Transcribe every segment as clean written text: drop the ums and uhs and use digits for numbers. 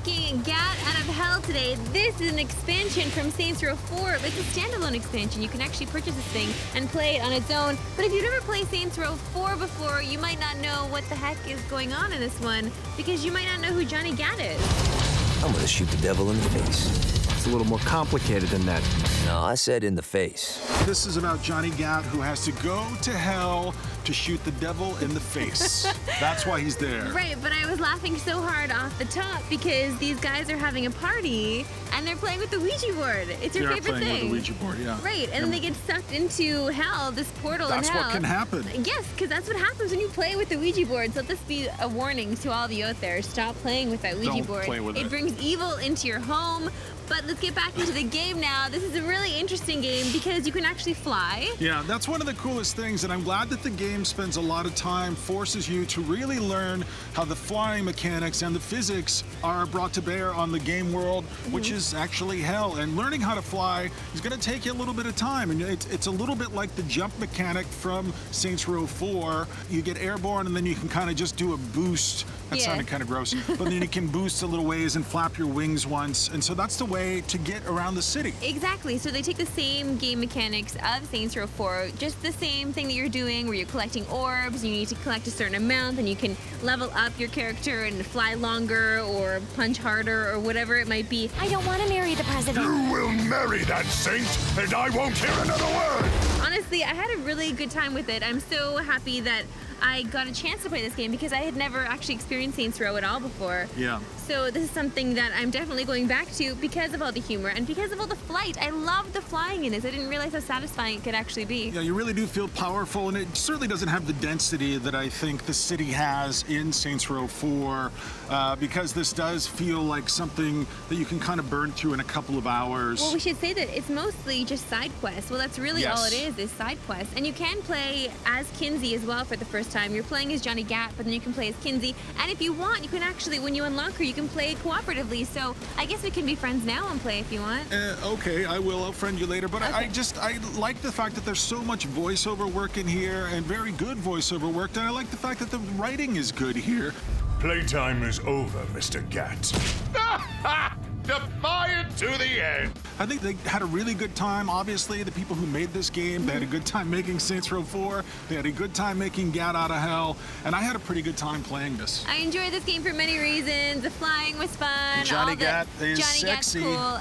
making Gat out of Hell today. This is an expansion from Saints Row 4. It's a standalone expansion. You can actually purchase this thing and play it on its own. But if you've never played Saints Row 4 before, you might not know what the heck is going on in this one because you might not know who Johnny Gat is. I'm gonna shoot the devil in the face. It's a little more complicated than that. No, I said in the face. This is about Johnny Gat, who has to go to hell to shoot the devil in the face. That's why he's there. Right, but I was laughing so hard off the top because these guys are having a party and they're playing with the Ouija board. It's your favorite thing. With the Ouija board, yeah. Right, and then they get sucked into hell, this portal in hell. That's what can happen. Yes, because that's what happens when you play with the Ouija board. So this be a warning to all of you out there. Stop playing with that Ouija board. Play with it. It brings evil into your home. But let's get back into the game now. This is a really interesting game because you can actually fly. Yeah, that's one of the coolest things, and I'm glad that the game spends a lot of time, forces you to really learn how the flying mechanics and the physics are brought to bear on the game world, which is actually hell. And learning how to fly is going to take you a little bit of time, and it's a little bit like the jump mechanic from Saints Row 4. You get airborne, and then you can kind of just do a boost. That sounded kind of gross. But then you can boost a little ways and flap your wings once, and so that's the way to get around the city. Exactly. So they take the same game mechanics of Saints Row 4, just the same thing that you're doing where you're collecting orbs, you need to collect a certain amount, and you can level up your character and fly longer or punch harder or whatever it might be. I don't want to marry the president. You will marry that saint, and I won't hear another word! Honestly, I had a really good time with it. I'm so happy that I got a chance to play this game because I had never actually experienced Saints Row at all before. Yeah. So this is something that I'm definitely going back to because of all the humor and because of all the flight. I love the flying in this. I didn't realize how satisfying it could actually be. Yeah, you really do feel powerful, and it certainly doesn't have the density that I think the city has in Saints Row 4, because this does feel like something that you can kind of burn through in a couple of hours. Well, we should say that it's mostly just side quests. Well, that's really all it is side quests. And you can play as Kinsey as well for the first time. You're playing as Johnny Gat, but then you can play as Kinsey. And if you want, you can actually, when you unlock her, you can play cooperatively. So I guess we can be friends now and play if you want. Okay, I will. I'll friend you later. But Okay. I like the fact that there's so much voiceover work in here, and very good voiceover work. And I like the fact that the writing is good here. Playtime is over, Mr. Gat. Defiant to the end! I think they had a really good time. Obviously, the people who made this game, they had a good time making Saints Row 4. They had a good time making Gat out of Hell. And I had a pretty good time playing this. I enjoyed this game for many reasons. The flying was fun. Johnny Gat is Johnny sexy. Gat's cool.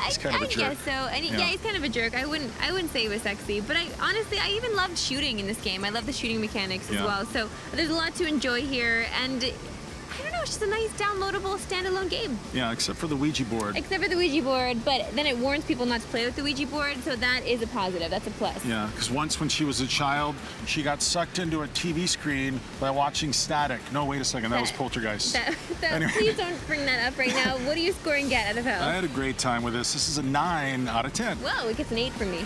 He's kind of a I jerk. guess so. And yeah, he's kind of a jerk. I wouldn't say he was sexy, but honestly, I even loved shooting in this game. I love the shooting mechanics as well. So there's a lot to enjoy here, and I don't know, it's just a nice downloadable standalone game. Yeah, except for the Ouija board. Except for the Ouija board, but then it warns people not to play with the Ouija board, so that is a positive. That's a plus. Yeah, because once when she was a child, she got sucked into a TV screen by watching static. No, wait a second, that was Poltergeist. Anyway. Please don't bring that up right now. What are you scoring Gat out of Hell? I had a great time with this. This is a 9 out of 10. Whoa, it gets an 8 from me.